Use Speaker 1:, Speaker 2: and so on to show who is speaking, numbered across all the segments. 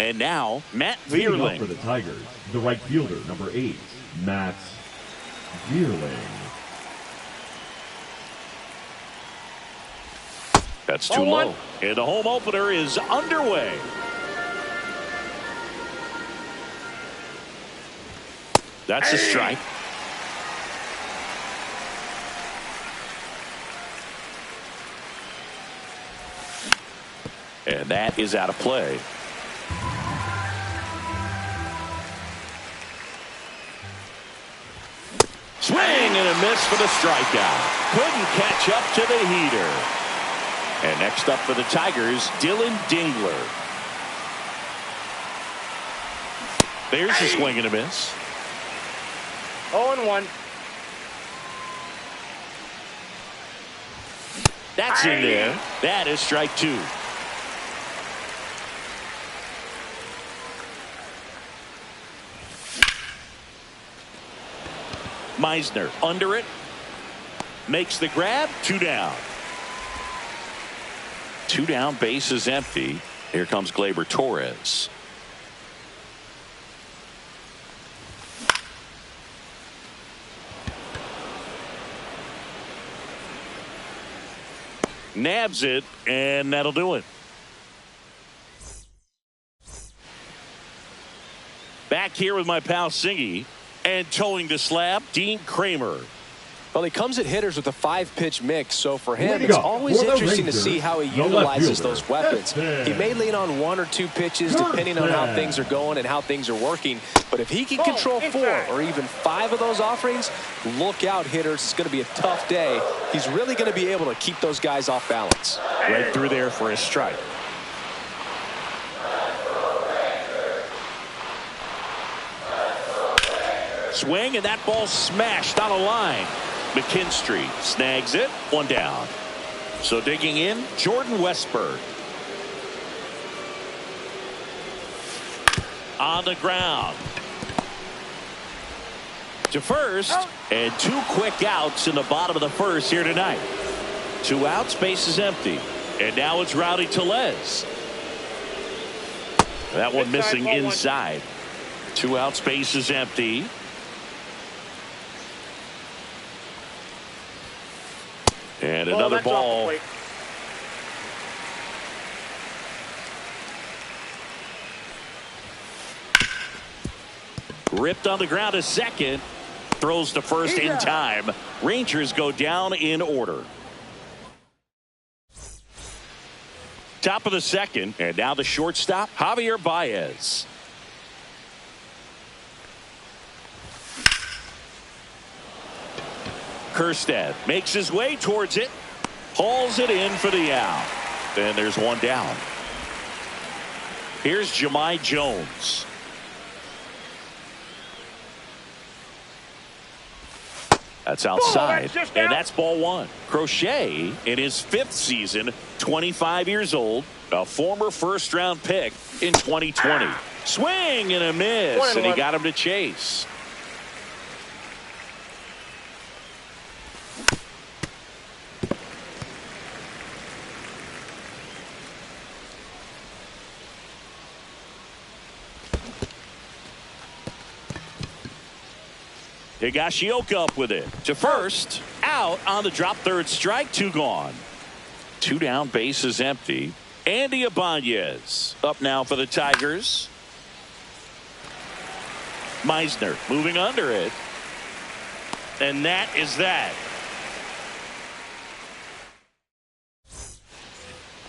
Speaker 1: And now, Matt
Speaker 2: Leading up
Speaker 1: Vierling.
Speaker 2: for the Tigers, the right fielder, number 8, Matt Vierling.
Speaker 1: That's too low. And the home opener is underway. That's a strike. And that is out of play. Swing and a miss for the strikeout. Couldn't catch up to the heater. And next up for the Tigers, Dylan Dingler. There's a swing and a miss.
Speaker 3: 0-1.
Speaker 1: That's in there. That is strike 2. Meisner under it. Makes the grab. 2 down. 2 down, base is empty. Here comes Gleyber Torres. Nabs it, and that'll do it. Back here with my pal Singy, and towing the slab, Dean Kramer.
Speaker 4: Well, he comes at hitters with a 5-pitch mix, so for him, it's always interesting to see how he utilizes those weapons. He may lean on 1 or 2 pitches depending on how things are going and how things are working, but if he can control 4 or even 5 of those offerings, look out, hitters. It's going to be a tough day. He's really going to be able to keep those guys off balance.
Speaker 1: Right through there for a strike. Swing, and that ball smashed on a line. McKinstry snags it. 1 down. So digging in, Jordan Westburg. On the ground. To first, and 2 quick outs in the bottom of the first here tonight. 2 outs, base is empty. And now it's Rowdy Tellez. That one missing inside. 2 outs, base is empty. And another ball. Ripped on the ground to second. Throws to first in time. Rangers go down in order. Top of the second. And now the shortstop, Javier Baez. Kjerstad makes his way towards it. Hauls it in for the out. Then there's 1 down. Here's Jahmai Jones. That's outside. And that's ball 1. Crochet in his 5th season, 25 years old, a former first-round pick in 2020. Swing and a miss, and he got him to chase. Higashioka up with it. To first. Out on the drop, 3rd strike. 2 gone. 2 down, base is empty. Andy Ibanez up now for the Tigers. Meisner moving under it. And that is that.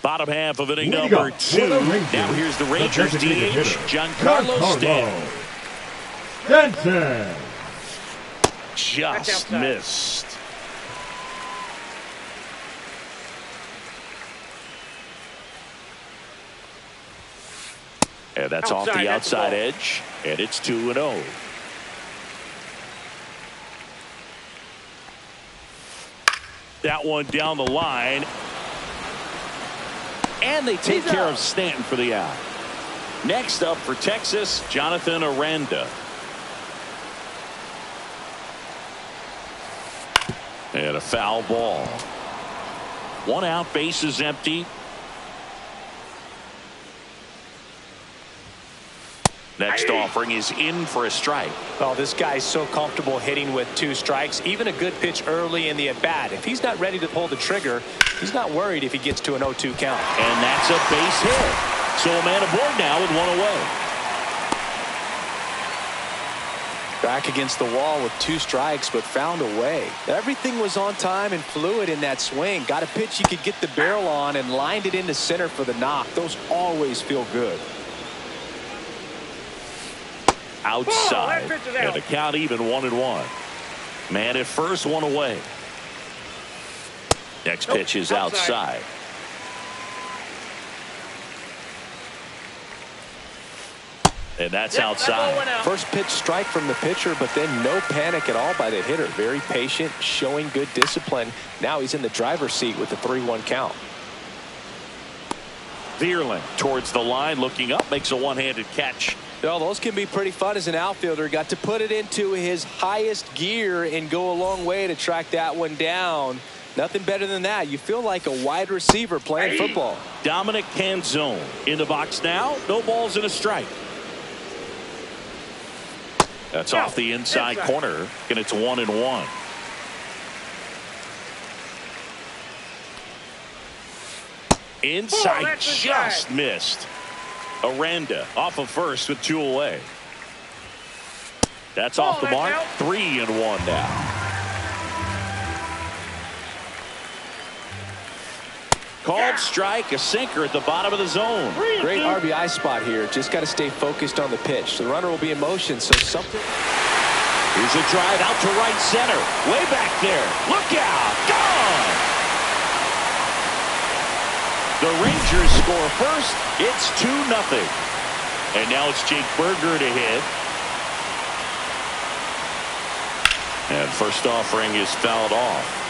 Speaker 1: Bottom half of inning number 2. Now here's the Rangers DH, Giancarlo
Speaker 2: Stanton.
Speaker 1: Just missed. And that's off the outside edge. And it's 2-0. That one down the line. And they take care of Stanton for the out. Next up for Texas, Jonathan Aranda. And a foul ball. 1 out, base is empty. Next offering is in for a strike.
Speaker 4: Oh, this guy's so comfortable hitting with 2 strikes. Even a good pitch early in the at-bat. If he's not ready to pull the trigger, he's not worried if he gets to an 0-2 count.
Speaker 1: And that's a base hit. So a man aboard now with 1 away.
Speaker 4: Back against the wall with 2 strikes, but found a way. Everything was on time and fluid in that swing. Got a pitch you could get the barrel on and lined it into center for the knock. Those always feel good.
Speaker 1: Outside, and the count even 1-1. Man at first, 1 away. Next pitch is outside. And that's outside.
Speaker 4: First pitch strike from the pitcher, but then no panic at all by the hitter. Very patient, showing good discipline. Now he's in the driver's seat with the 3-1 count.
Speaker 1: Vierling towards the line, looking up, makes a one-handed catch.
Speaker 4: Well, those can be pretty fun as an outfielder. Got to put it into his highest gear and go a long way to track that one down. Nothing better than that. You feel like a wide receiver playing football.
Speaker 1: Dominic Canzone in the box now. No balls and a strike. That's off the inside corner, and it's 1-1. Inside just missed. Aranda off of first with 2 away. That's off the mark. 3-1 now. Called strike, a sinker at the bottom of the zone.
Speaker 4: Great RBI spot here. Just got to stay focused on the pitch. The runner will be in motion, so something.
Speaker 1: Here's a drive out to right center. Way back there. Look out. Gone. The Rangers score first. It's 2-0. And now it's Jake Burger to hit. And first offering is fouled off.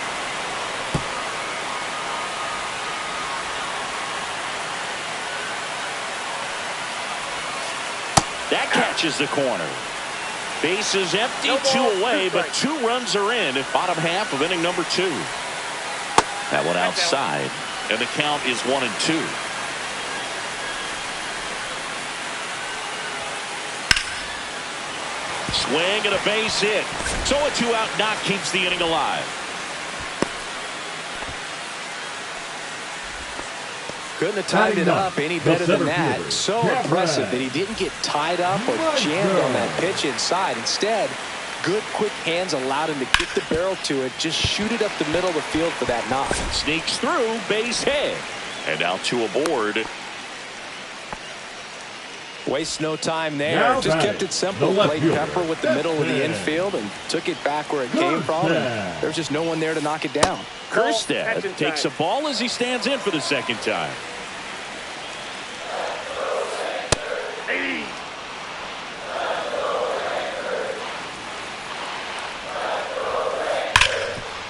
Speaker 1: That catches the corner. Base is empty, 2 away, but 2 runs are in at bottom half of inning number 2. That one outside, and the count is 1-2. Swing and a base hit. So a 2-out knock keeps the inning alive.
Speaker 4: Couldn't have tied it up any better than that. So impressive that he didn't get tied up or jammed on that pitch inside. Instead, good quick hands allowed him to get the barrel to it, just shoot it up the middle of the field for that knock.
Speaker 1: Sneaks through, base hit. And now 2 aboard.
Speaker 4: Wastes no time there. Just kept it simple. Played Pepper with the middle of the infield and took it back where it came from. And there's just no one there to knock it down.
Speaker 1: Kjerstad takes a ball as he stands in for the second time.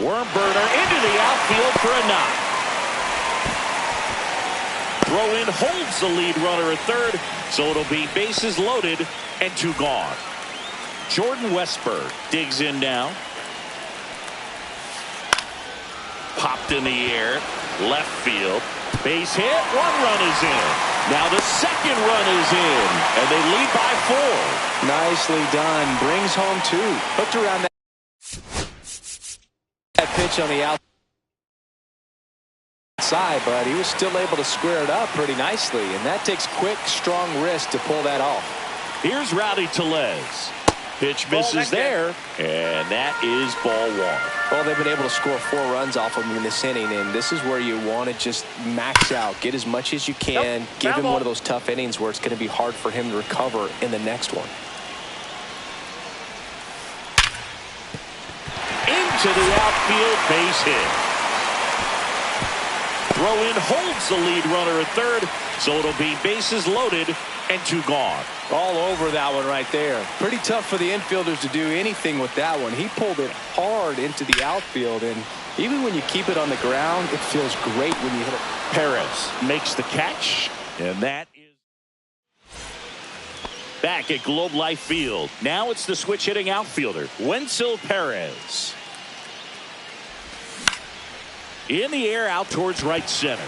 Speaker 1: Worm burner into the outfield for a knock. Throw in holds the lead runner at third, so it'll be bases loaded and 2 gone. Jordan Westburg digs in now. Popped in the air, left field, base hit, 1 run is in. Now the second run is in, and they lead by 4.
Speaker 4: Nicely done. Brings home 2. Hooked around that pitch on the outside, but he was still able to square it up pretty nicely, and that takes quick, strong wrist to pull that off.
Speaker 1: Here's Rowdy Tellez. Pitch misses there, and that is ball 1.
Speaker 4: Well, they've been able to score 4 runs off of him in this inning, and this is where you want to just max out, get as much as you can, give him one of those tough innings where it's going to be hard for him to recover in the next one.
Speaker 1: Into the outfield, base hit. Throw in holds the lead runner at third, so it'll be bases loaded and 2 gone.
Speaker 4: All over that one right there. Pretty tough for the infielders to do anything with that one. He pulled it hard into the outfield, and even when you keep it on the ground, it feels great when you hit it.
Speaker 1: Perez makes the catch, and that is back at Globe Life Field. Now it's the switch hitting outfielder, Wenceel Perez. In the air out towards right center.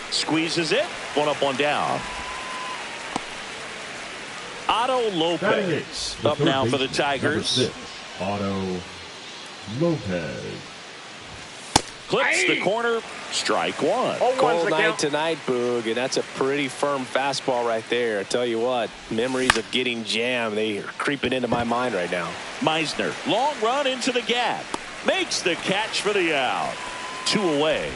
Speaker 1: Squeezes it. 1 up, 1 down. Otto Lopez up now for the Tigers.
Speaker 2: Number 6, Otto Lopez.
Speaker 1: Clips the corner. Strike one.
Speaker 4: Cold night tonight, Boog, and that's a pretty firm fastball right there. I tell you what, memories of getting jammed, they are creeping into my mind right now.
Speaker 1: Meisner, long run into the gap. Makes the catch for the out. 2 away.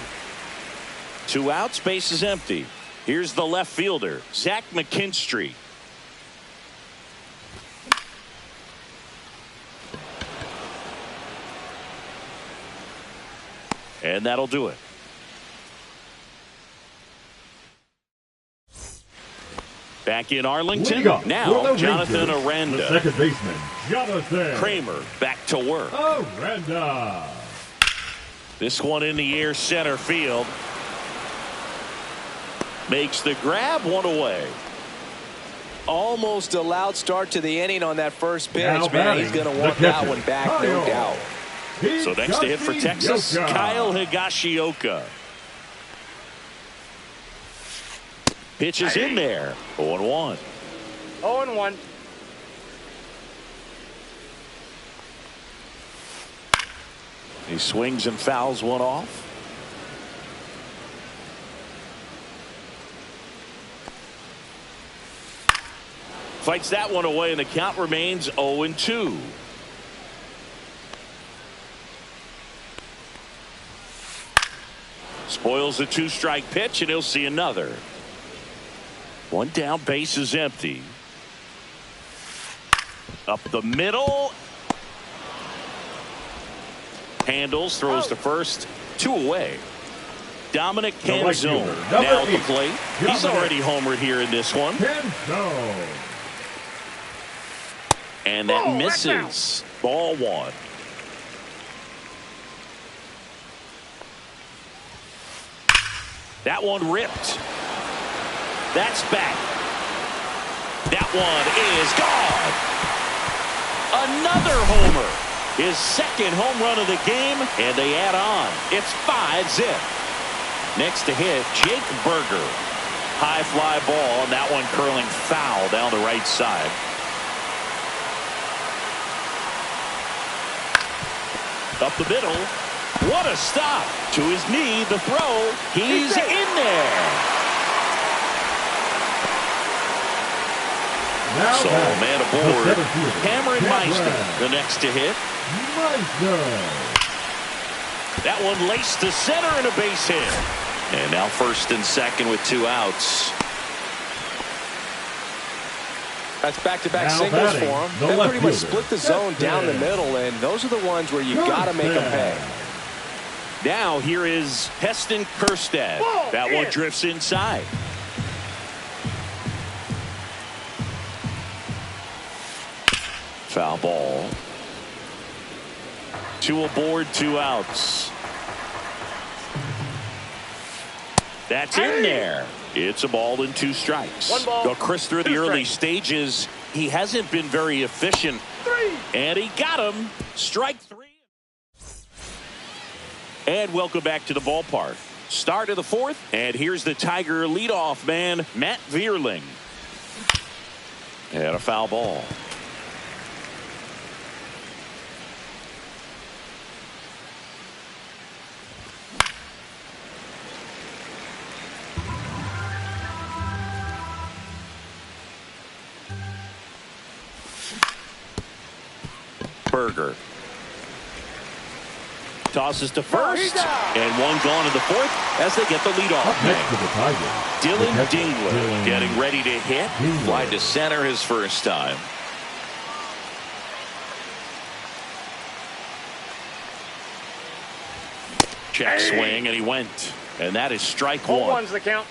Speaker 1: 2 outs, base is empty. Here's the left fielder, Zach McKinstry. And that'll do it. Back in Arlington. Now, Jonathan Aranda.
Speaker 2: The second baseman, Jonathan
Speaker 1: Kramer back to work.
Speaker 2: Aranda.
Speaker 1: This one in the air, center field. Makes the grab, 1 away.
Speaker 4: Almost a loud start to the inning on that first pitch,
Speaker 2: Now
Speaker 4: man. He's going to want that one back, no doubt.
Speaker 1: So next to hit for Texas, Kyle Higashioka. Pitch is in there. 0-1.
Speaker 3: 0-1.
Speaker 1: He swings and fouls one off. Fights that one away, and the count remains 0-2. Spoils the 2-strike pitch, and he'll see another. 1 down, base is empty. Up the middle. Handles, throws to first. 2 away. Dominic Canzone now at the plate. He's already homered here in this one. And that misses. Ball 1. That one ripped. That's back. That one is gone. Another homer. His second home run of the game, and they add on. It's 5-zip. Next to hit, Jake Burger. High fly ball, and that one curling foul down the right side. Up the middle. What a stop. To his knee, the throw. He's in there. So, man aboard. Cameron Meisner, the next to hit. That one laced to center and a base hit. And now first and second with 2 outs.
Speaker 4: That's back-to-back singles for him. They pretty much split the zone down the middle, and those are the ones where you got to make them pay.
Speaker 1: Now here is Heston Kjerstad. That one drifts inside. Foul ball. 2 aboard, 2 outs. That's in there. It's a ball and 2 strikes.
Speaker 3: 1 ball.
Speaker 1: Well, Chris, through the early stages, he hasn't been very efficient.
Speaker 3: 3.
Speaker 1: And he got him. Strike 3. And welcome back to the ballpark. Start of the 4th, and here's the Tiger leadoff man, Matt Vierling. And a foul ball. Burger tosses to first, and 1 gone in the 4th as they get the lead off. Dylan Dingler getting ready to hit. Fly to center his first time. Check swing, and he went. And that is strike 1.
Speaker 3: 1's the count.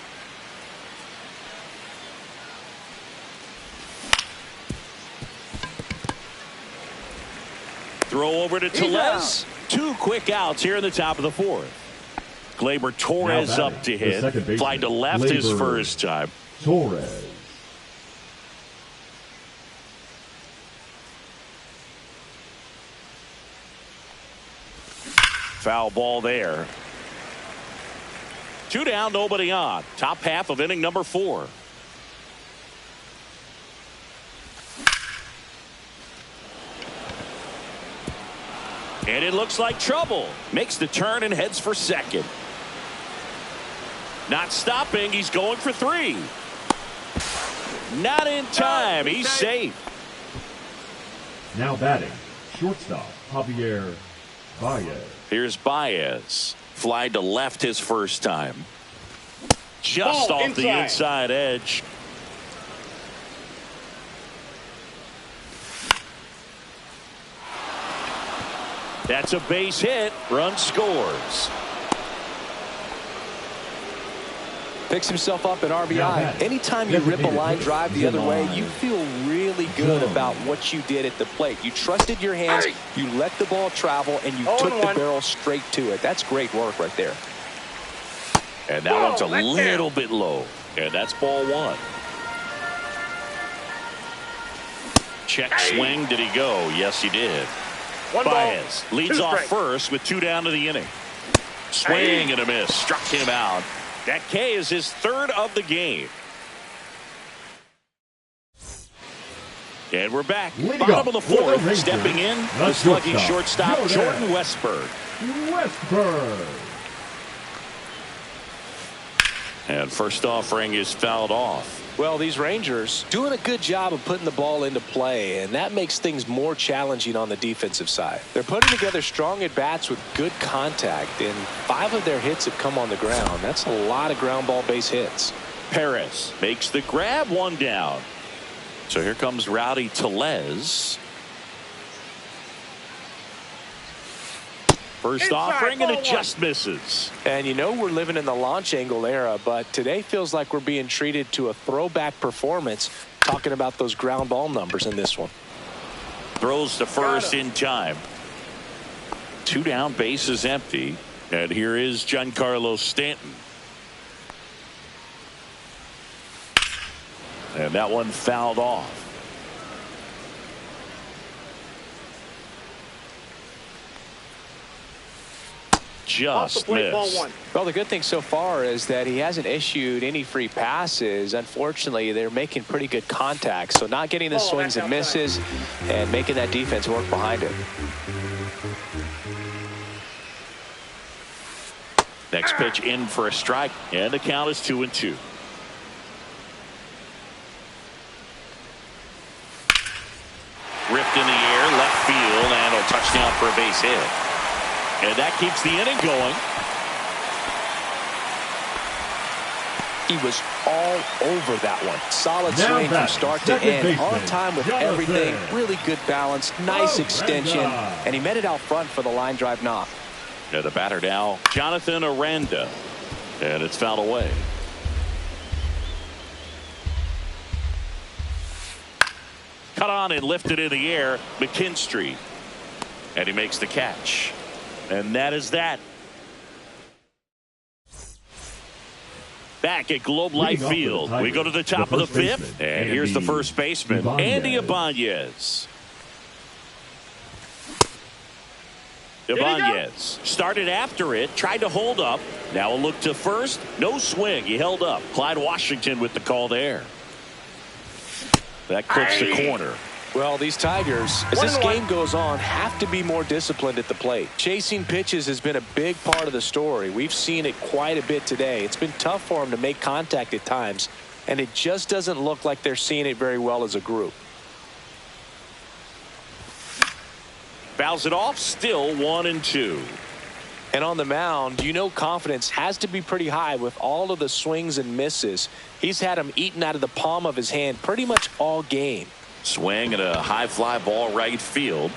Speaker 1: Throw over to Tellez. 2 quick outs here in the top of the 4th. Gleyber Torres up to hit. Fly to left his first time.
Speaker 2: Torres.
Speaker 1: Foul ball there. 2 down, nobody on. Top half of inning number 4. And it looks like trouble. Makes the turn and heads for second. Not stopping. He's going for 3. Not in time. He's safe.
Speaker 2: Now batting, shortstop Javier Baez.
Speaker 1: Here's Baez. Fly to left his first time. Just off the inside edge. That's a base hit. Run scores.
Speaker 4: Picks himself up at RBI. Anytime you rip a line drive the other way, you feel really good about what you did at the plate. You trusted your hands, you let the ball travel, and you took the barrel straight to it. That's great work right there.
Speaker 1: And that one's a little bit low. And that's ball 1. Check swing. Did he go? Yes, he did. Baez leads off first with 2 down to the inning. Swing and a miss. Struck him out. That K is his 3rd of the game. And we're back. Bottom of the 4th. Stepping in, the slugging shortstop, Jordan Westburg. And first offering is fouled off.
Speaker 4: Well, these Rangers doing a good job of putting the ball into play, and that makes things more challenging on the defensive side. They're putting together strong at-bats with good contact, and 5 of their hits have come on the ground. That's a lot of ground ball base hits.
Speaker 1: Perez makes the grab, 1 down. So here comes Rowdy Tellez. First offering, and it just misses.
Speaker 4: And you know we're living in the launch angle era, but today feels like we're being treated to a throwback performance, talking about those ground ball numbers in this one.
Speaker 1: Throws to first in time. 2 down, base is empty. And here is Giancarlo Stanton. And that one fouled off. Just missed.
Speaker 4: Well, the good thing so far is that he hasn't issued any free passes. Unfortunately, they're making pretty good contact, so not getting the swings and misses and making that defense work behind it.
Speaker 1: Next pitch in for a strike, and the count is 2-2. Ripped in the air, left field, and a touchdown for a base hit. And that keeps the inning going.
Speaker 4: He was all over that one. Solid swing from start to end. On time with everything. Really good balance. Nice extension. And he met it out front for the line drive knock.
Speaker 1: Yeah, the batter now, Jonathan Aranda. And it's fouled away. Cut on and lifted in the air. McKinstry. And he makes the catch. And that is that. Back at Globe Life Field, we go to the top of the 5th, and here's the first baseman, Andy Ibanez. Ibanez started after it, tried to hold up. Now a look to first, no swing. He held up. Clyde Washington with the call there. That clips the corner.
Speaker 4: Well, these Tigers, as this game goes on, have to be more disciplined at the plate. Chasing pitches has been a big part of the story. We've seen it quite a bit today. It's been tough for them to make contact at times, and it just doesn't look like they're seeing it very well as a group.
Speaker 1: Fouls it off, still 1-2.
Speaker 4: And on the mound, you know confidence has to be pretty high with all of the swings and misses. He's had them eaten out of the palm of his hand pretty much all game.
Speaker 1: Swing and a high fly ball right field.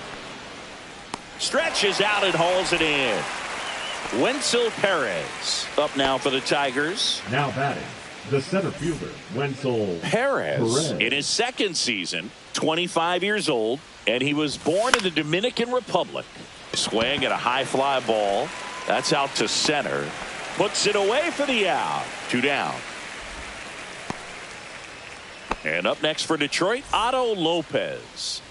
Speaker 1: Stretches out and hauls it in. Wenzel Perez up now for the Tigers.
Speaker 2: Now batting, the center fielder, Wenzel
Speaker 1: Perez. In his 2nd season, 25 years old, and he was born in the Dominican Republic. Swing and a high fly ball. That's out to center. Puts it away for the out. 2 down. And up next for Detroit, Otto Lopez.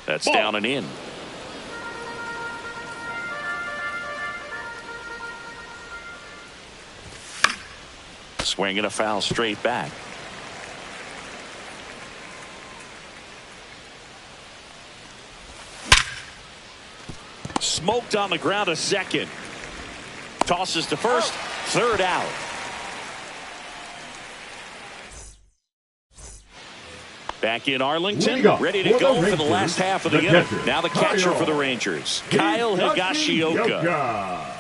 Speaker 1: That's down and in. Swing and a foul straight back. smoked on the ground to second. Tosses to first, third out. Back in Arlington, ready to go for the last half of the inning. Now the catcher for the Rangers, Kyle Higashioka.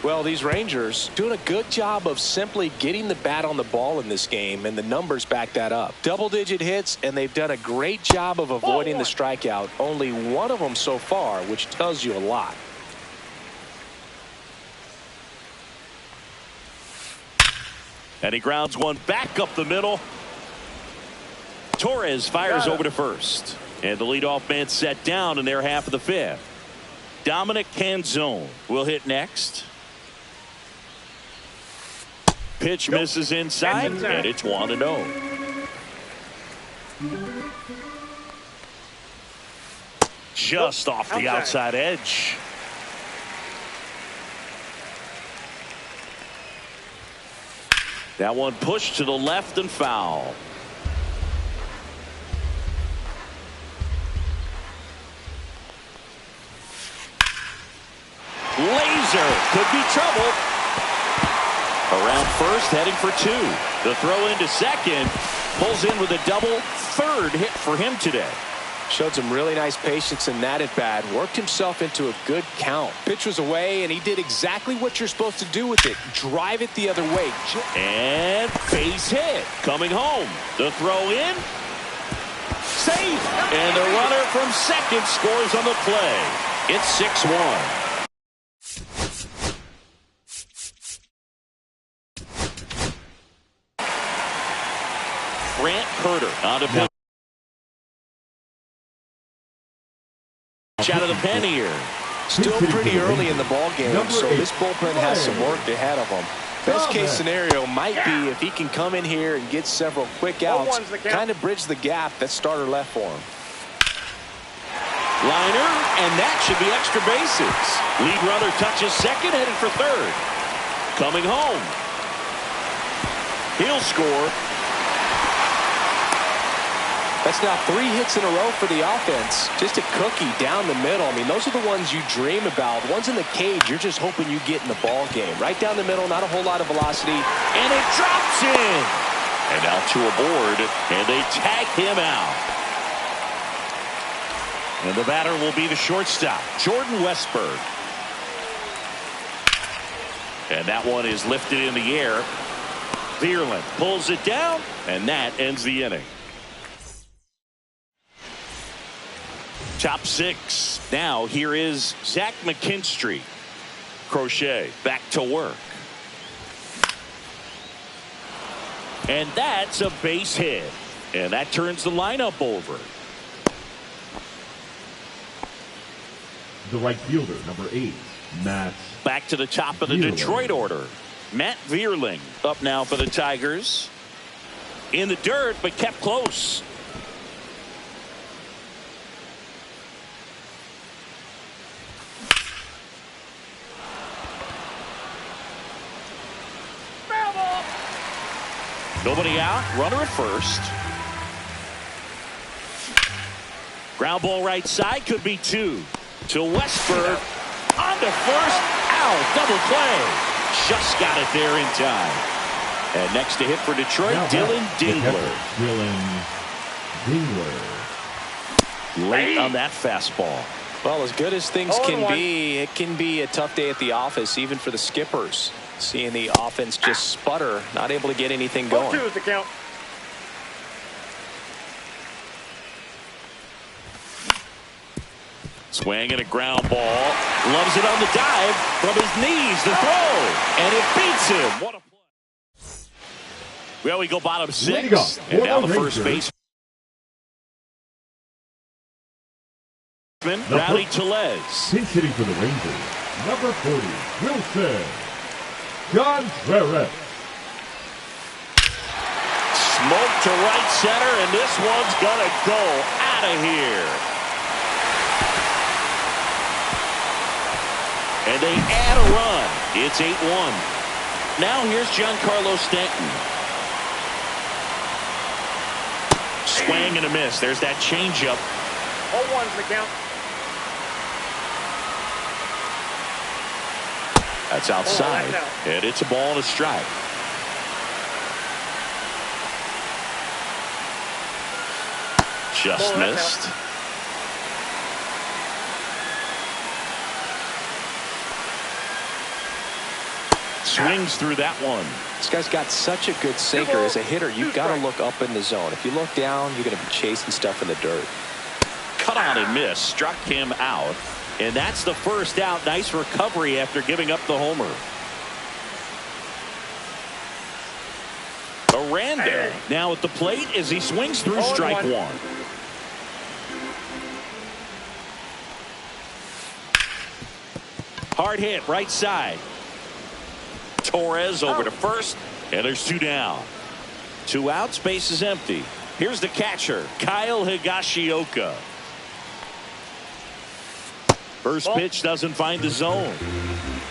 Speaker 4: Well, these Rangers doing a good job of simply getting the bat on the ball in this game, and the numbers back that up. Double-digit hits, and they've done a great job of avoiding the strikeout. Only one of them so far, which tells you a lot.
Speaker 1: And he grounds one back up the middle. Torres fires over to first. And the leadoff man set down in their half of the fifth. Dominic Canzone will hit next. Pitch misses inside, and it's 1-0. Just off the outside edge. That one pushed to the left and foul. Laser could be trouble. Around first, heading for two. The throw into second. Pulls in with a double. Third hit for him today.
Speaker 4: Showed some really nice patience in that at bat. Worked himself into a good count. Pitch was away, and he did exactly what you're supposed to do with it. Drive it the other way.
Speaker 1: And base hit. Coming home. The throw in. Safe. And the runner from second scores on the play. It's 6-1. Grant Herter on to pitch. Out of the pen here.
Speaker 4: Still pretty early in the ball game, so this bullpen has some work ahead of them. Best case scenario might be if he can come in here and get several quick outs, kind of bridge the gap that starter left for him.
Speaker 1: Liner, and that should be extra bases. Lead runner touches second, heading for third. Coming home. He'll score.
Speaker 4: That's now 3 hits in a row for the offense. Just a cookie down the middle. I mean, those are the ones you dream about. Ones in the cage, you're just hoping you get in the ball game. Right down the middle, not a whole lot of velocity.
Speaker 1: And it drops in. And out to a board, and they tag him out. And the batter will be the shortstop, Jordan Westburg. And that one is lifted in the air. Vierland pulls it down, and that ends the inning. Top 6. Now here is Zach McKinstry. Crochet back to work. And that's a base hit. And that turns the lineup over.
Speaker 2: The right fielder, number 8, Matt.
Speaker 1: Back to the top of the Detroit order. Matt Vierling up now for the Tigers. In the dirt, but kept close. Nobody out. Runner at first. Ground ball right side. Could be 2. To Westburg. On to first. Out. Double play. Just got it there in time. And next to hit for Detroit, Dylan Dingler. Late on that fastball.
Speaker 4: Well, as good as things can be, it can be a tough day at the office, even for the skippers. Seeing the offense just sputter, not able to get anything going.
Speaker 3: 2 is the count.
Speaker 1: Swing and a ground ball. Loves it on the dive from his knees to throw. And it beats him. What a play. Well, we go bottom 6. And now the first base. Rowdy Tellez.
Speaker 2: Pinch hitting for the Rangers, number 40, Wilson Contreras.
Speaker 1: Smoke to right center, and this one's gonna go out of here. And they add a run. It's 8-1. Now here's Giancarlo Stanton. Swing and a miss. There's that changeup.
Speaker 3: 0-1's the count.
Speaker 1: That's outside, and it's a ball and a strike. Just missed. Swings through that one.
Speaker 4: This guy's got such a good sinker. As a hitter, you've got to look up in the zone. If you look down, you're going to be chasing stuff in the dirt.
Speaker 1: Cut on and miss. Struck him out. And that's the first out. Nice recovery after giving up the homer. Aranda now at the plate as he swings through strike one. Hard hit right side. Torres over to first, and there's two down. 2 outs, base is empty. Here's the catcher, Kyle Higashioka. First pitch doesn't find the zone.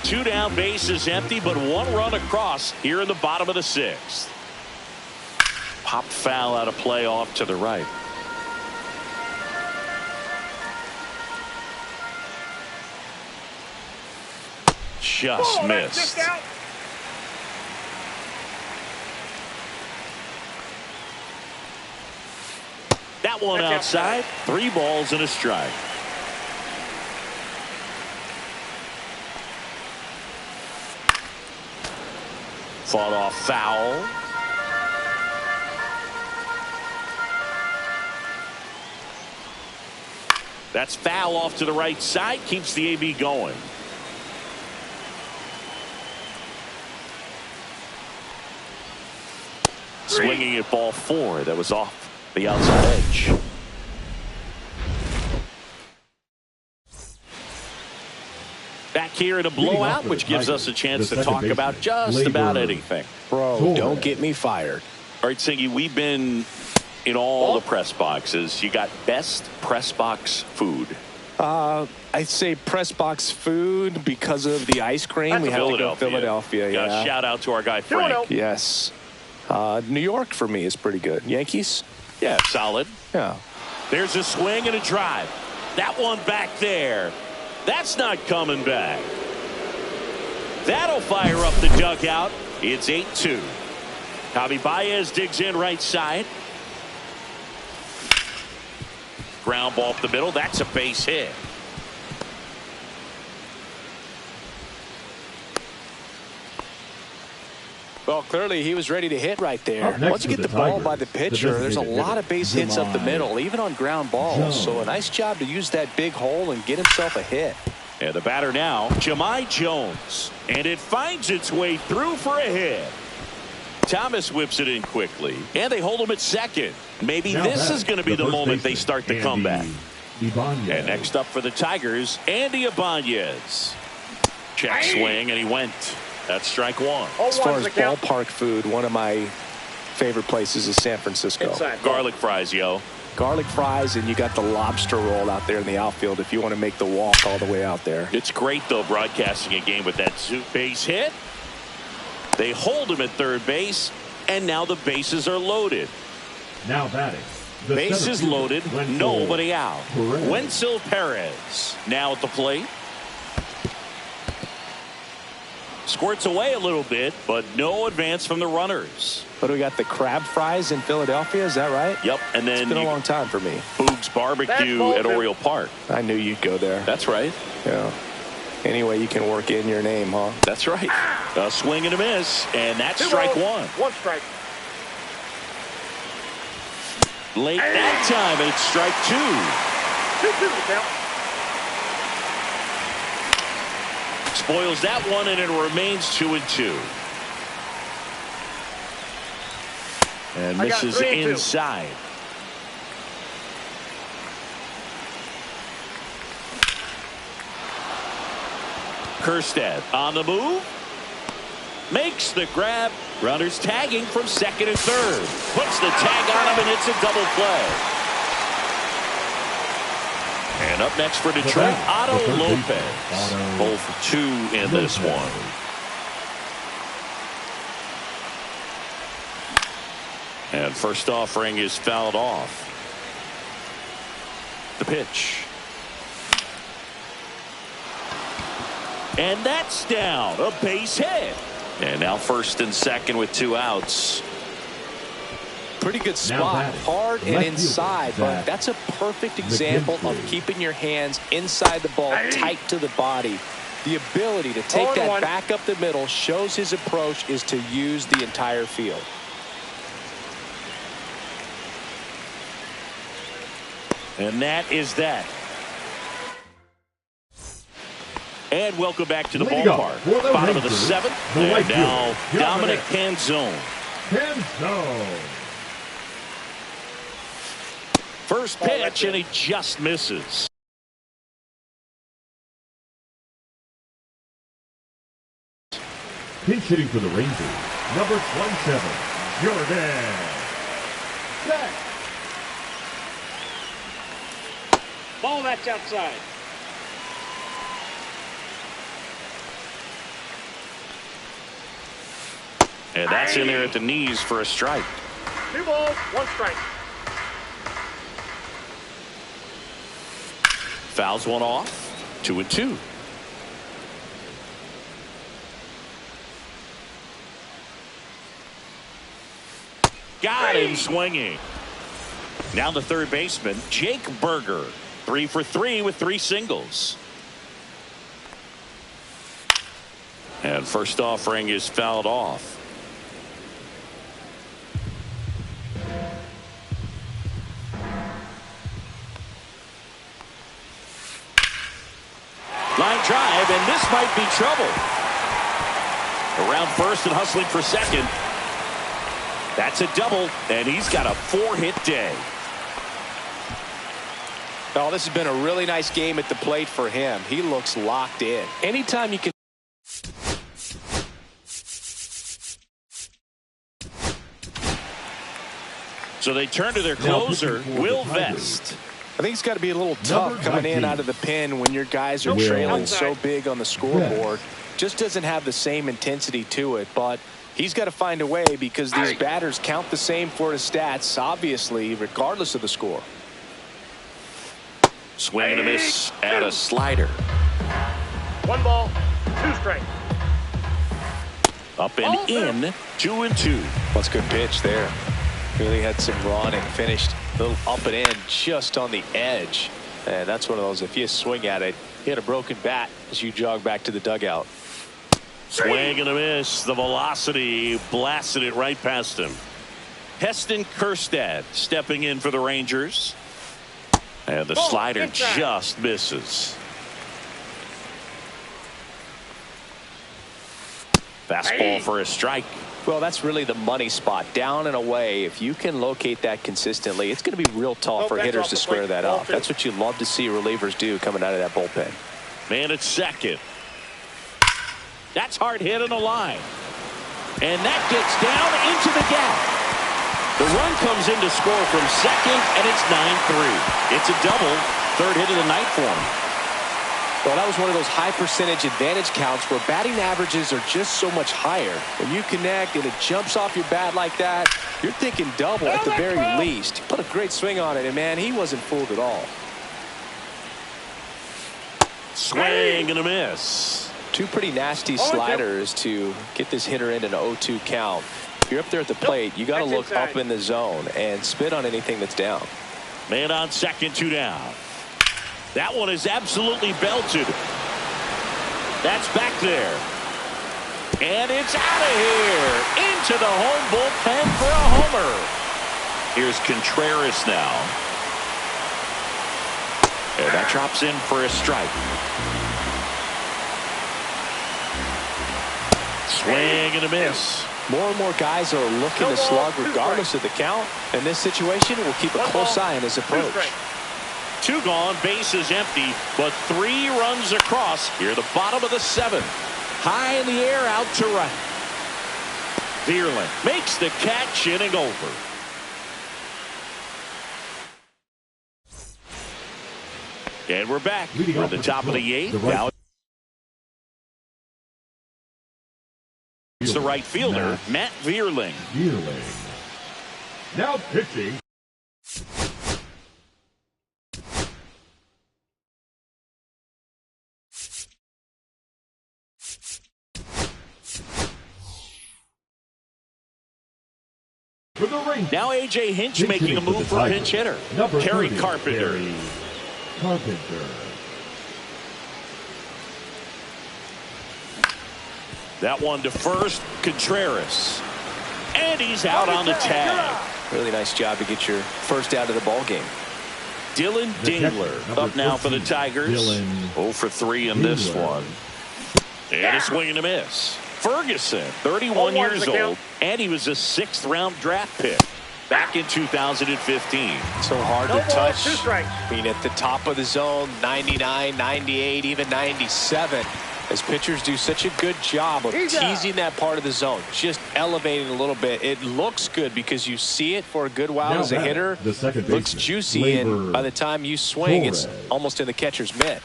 Speaker 1: 2 down, base is empty, but 1 run across here in the bottom of the 6th. Popped foul out of play off to the right. Just missed. That one outside. 3 balls and a strike. Fought off foul. That's foul off to the right side. Keeps the AB going. Swinging at ball 4. That was off the outside edge. Back here in a blowout, which gives us a chance to talk about just about anything.
Speaker 4: Bro, don't get me fired.
Speaker 1: All right, Singy, we've been in all the press boxes. You got best press box food.
Speaker 4: I'd say press box food because of the ice cream. We have to go Philadelphia. Yeah.
Speaker 1: Shout out to our guy Frank.
Speaker 4: Yes. New York for me is pretty good. Yankees?
Speaker 1: Yeah, solid.
Speaker 4: Yeah.
Speaker 1: There's a swing and a drive. That one back there. That's not coming back. That'll fire up the dugout. It's 8-2. Javi Baez digs in right side. Ground ball up the middle. That's a base hit.
Speaker 4: Well, clearly he was ready to hit right there. Once you get the ball by the pitcher, there's a lot of base hits up the middle, even on ground balls. So a nice job to use that big hole and get himself a hit.
Speaker 1: And the batter now, Jahmai Jones. And it finds its way through for a hit. Thomas whips it in quickly. And they hold him at second. Maybe this is going to be the moment they start the comeback. And next up for the Tigers, Andy Ibanez. Check swing, and he went. That's strike 1.
Speaker 4: As far as ballpark food, one of my favorite places is San Francisco.
Speaker 1: Garlic fries, yo.
Speaker 4: Garlic fries, and you got the lobster roll out there in the outfield if you want to make the walk all the way out there.
Speaker 1: It's great, though, broadcasting a game with that base hit. They hold him at third base, and now the bases are loaded.
Speaker 2: Now batting.
Speaker 1: Bases loaded, nobody out. Wenzel Perez now at the plate. Squirts away a little bit, but no advance from the runners.
Speaker 4: But we got the crab fries in Philadelphia, is that right?
Speaker 1: Yep, and then
Speaker 4: it's been a long time for me.
Speaker 1: Boog's Barbecue at Oriole Park.
Speaker 4: I knew you'd go there.
Speaker 1: That's right.
Speaker 4: Yeah. Anyway, you can work in your name, huh?
Speaker 1: That's right. A swing and a miss, and that's strike 1.
Speaker 3: 1 strike.
Speaker 1: Late that time, and it's strike 2.
Speaker 3: 2-2 the count.
Speaker 1: Spoils that one, and it remains 2-2. And misses inside. Kjerstad on the move. Makes the grab. Runners tagging from second and third. Puts the tag on him, and it's a double play. And up next for Detroit, Otto Lopez. Both 2 in this one. And first offering is fouled off. The pitch. And that's down. A base hit. And now first and second with 2 outs.
Speaker 4: Pretty good spot, hard and inside, but that's a perfect example of keeping your hands inside the ball, tight to the body. The ability to take that back up the middle shows his approach is to use the entire field.
Speaker 1: And that is that. And welcome back to the ballpark. Bottom of the 7th. And now Dominic Canzone. First pitch, and he just misses.
Speaker 2: Pinch hitting for the Rangers, number 27, Jordan.
Speaker 3: Ball, that's outside.
Speaker 1: And that's in there at the knees for a strike.
Speaker 3: 2 balls, 1 strike.
Speaker 1: Fouls one off. 2-2. Got him swinging. Now the third baseman, Jake Burger. 3 for 3 with 3 singles. And first offering is fouled off. Line drive, and this might be trouble. Around first and hustling for second. That's a double, and he's got a 4-hit day.
Speaker 4: Oh, this has been a really nice game at the plate for him. He looks locked in. Anytime you can.
Speaker 1: So they turn to their closer, Will Vest.
Speaker 4: I think it's got to be a little tough coming in out of the pen when your guys are trailing so big on the scoreboard. Just doesn't have the same intensity to it, but he's got to find a way because these batters count the same for his stats, obviously, regardless of the score.
Speaker 1: Swing and a miss and a slider.
Speaker 3: 1 ball, 2 strikes.
Speaker 1: Up and in, 2-2.
Speaker 4: That's a good pitch there. Really had some run and finished a little up and in just on the edge. And that's one of those, if you swing at it, hit a broken bat as you jog back to the dugout.
Speaker 1: Swing and a miss. The velocity blasted it right past him. Heston Kjerstad stepping in for the Rangers. And the slider just misses. Fastball for a strike.
Speaker 4: Well, that's really the money spot. Down and away. If you can locate that consistently, it's going to be real tough for hitters to square that up. That's what you love to see relievers do coming out of that bullpen.
Speaker 1: Man at second. That's hard hit on the line. And that gets down into the gap. The run comes in to score from second, and it's 9-3. It's a double. 3rd hit of the night for him.
Speaker 4: Well, that was one of those high percentage advantage counts where batting averages are just so much higher. When you connect and it jumps off your bat like that, you're thinking double at the very least. He put a great swing on it, and man, he wasn't fooled at all.
Speaker 1: Swing and a miss.
Speaker 4: 2 pretty nasty sliders to get this hitter in an 0-2 count. If you're up there at the plate, you got to look up in the zone and spit on anything that's down.
Speaker 1: Man on second, 2 down. That one is absolutely belted. That's back there. And it's out of here. Into the home bullpen for a homer. Here's Contreras now. And that drops in for a strike. Swing and a miss.
Speaker 4: More and more guys are looking to slug regardless of the count. In this situation, we'll keep a close eye on his approach.
Speaker 1: 2 gone, base is empty, but 3 runs across here, the bottom of the 7th. High in the air, out to right. Vierling makes the catch, inning over. And we're back. We're at the top of the 8th. Now it's the right fielder, Matt Vierling.
Speaker 2: Now pitching. For the Rangers.
Speaker 1: Now A.J. Hinch making a move for a pinch hitter. Terry Carpenter.
Speaker 2: Terry Carpenter.
Speaker 1: That one to first, Contreras. And he's out on the tag.
Speaker 4: Really nice job to get your first out of the ball game.
Speaker 1: Dylan Dingler up now for the Tigers. 0 for 3 in this one. And a swing and a miss. Ferguson, 31 years old, and he was a 6th-round draft pick back in 2015.
Speaker 4: So hard to touch. I mean, at the top of the zone, 99, 98, even 97. As pitchers do such a good job of teasing that part of the zone, just elevating a little bit. It looks good because you see it for a good while now as a hitter.
Speaker 2: The second
Speaker 4: looks juicy, and by the time you swing, it's almost in the catcher's mitt.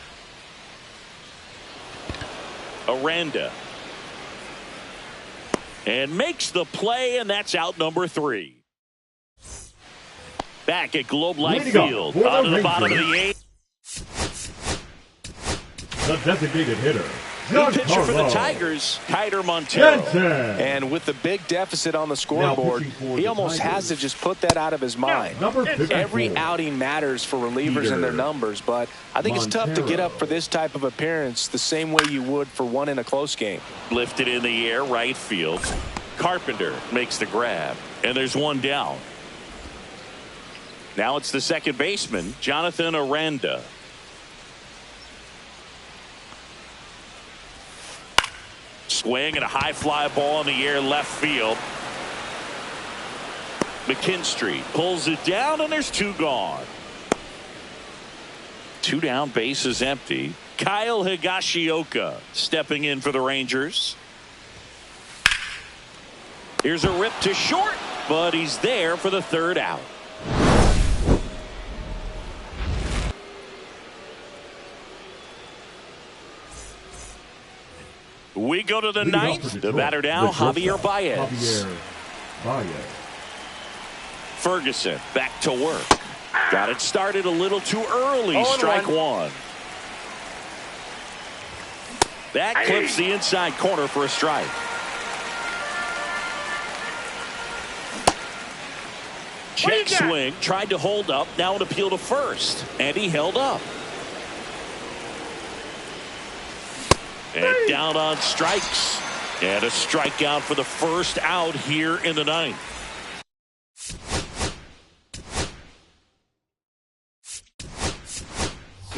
Speaker 1: Aranda. And makes the play, and that's out number 3. Back at Globe Life Field, on to the bottom of the 8th.
Speaker 2: The designated hitter.
Speaker 1: New pitcher for the Tigers, Kiter Montero.
Speaker 4: And with the big deficit on the scoreboard, he almost has to just put that out of his mind. Every outing matters for relievers and their numbers, but I think it's tough to get up for this type of appearance the same way you would for one in a close game.
Speaker 1: Lifted in the air, right field. Carpenter makes the grab, and there's one down. Now it's the second baseman, Jonathan Aranda. Swing and a high fly ball in the air left field. McKinstry pulls it down, and there's 2 gone. 2 down, base is empty. Kyle Higashioka stepping in for the Rangers. Here's a rip to short, but he's there for the 3rd out. We go to the 9th. The batter now, Javier Baez. Ferguson back to work. Got it started a little too early. Strike 1. That clips the inside corner for a strike. Check swing. Tried to hold up. Now an appeal to first. And he held up. And down on strikes. And a strikeout for the first out here in the 9th.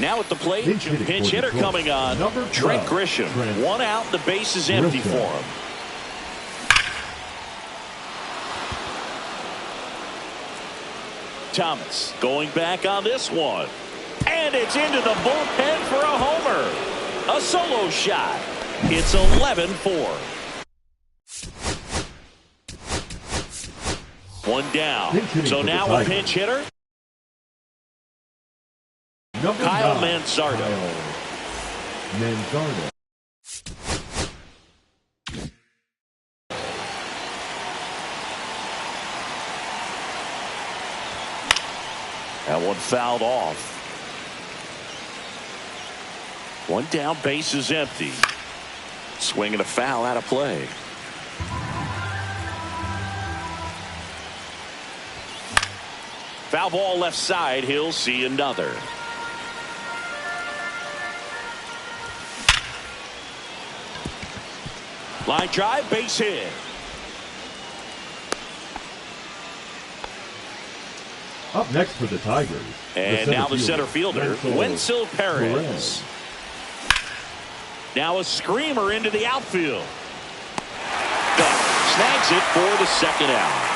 Speaker 1: Now at the plate, pinch hitter coming on. Trent Grisham. 1 out, the base is empty for him. Thomas going back on this one. And it's into the bullpen for a homer. A solo shot. It's 11-4. 1 down. So now a pinch hitter. Kyle Manzardo. That one fouled off. 1 down, base is empty. Swing and a foul out of play. Foul ball left side. He'll see another. Line drive, base hit.
Speaker 2: Up next for the Tigers.
Speaker 1: And now the center fielder, Wenzel Perez. Now a screamer into the outfield. Snags it for the 2nd out.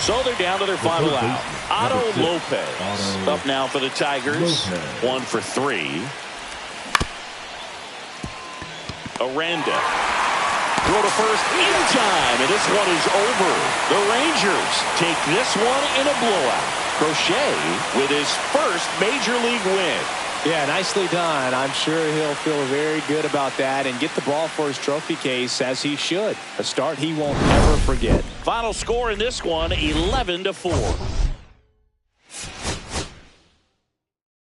Speaker 1: So they're down to their final out. Otto Lopez up now for the Tigers. 1 for 3. Aranda. Throw to first in time, and this one is over. The Rangers take this one in a blowout. Crochet with his first major league win.
Speaker 4: Yeah, nicely done. I'm sure he'll feel very good about that and get the ball for his trophy case, as he should. A start he won't ever forget.
Speaker 1: Final score in this one, 11-4.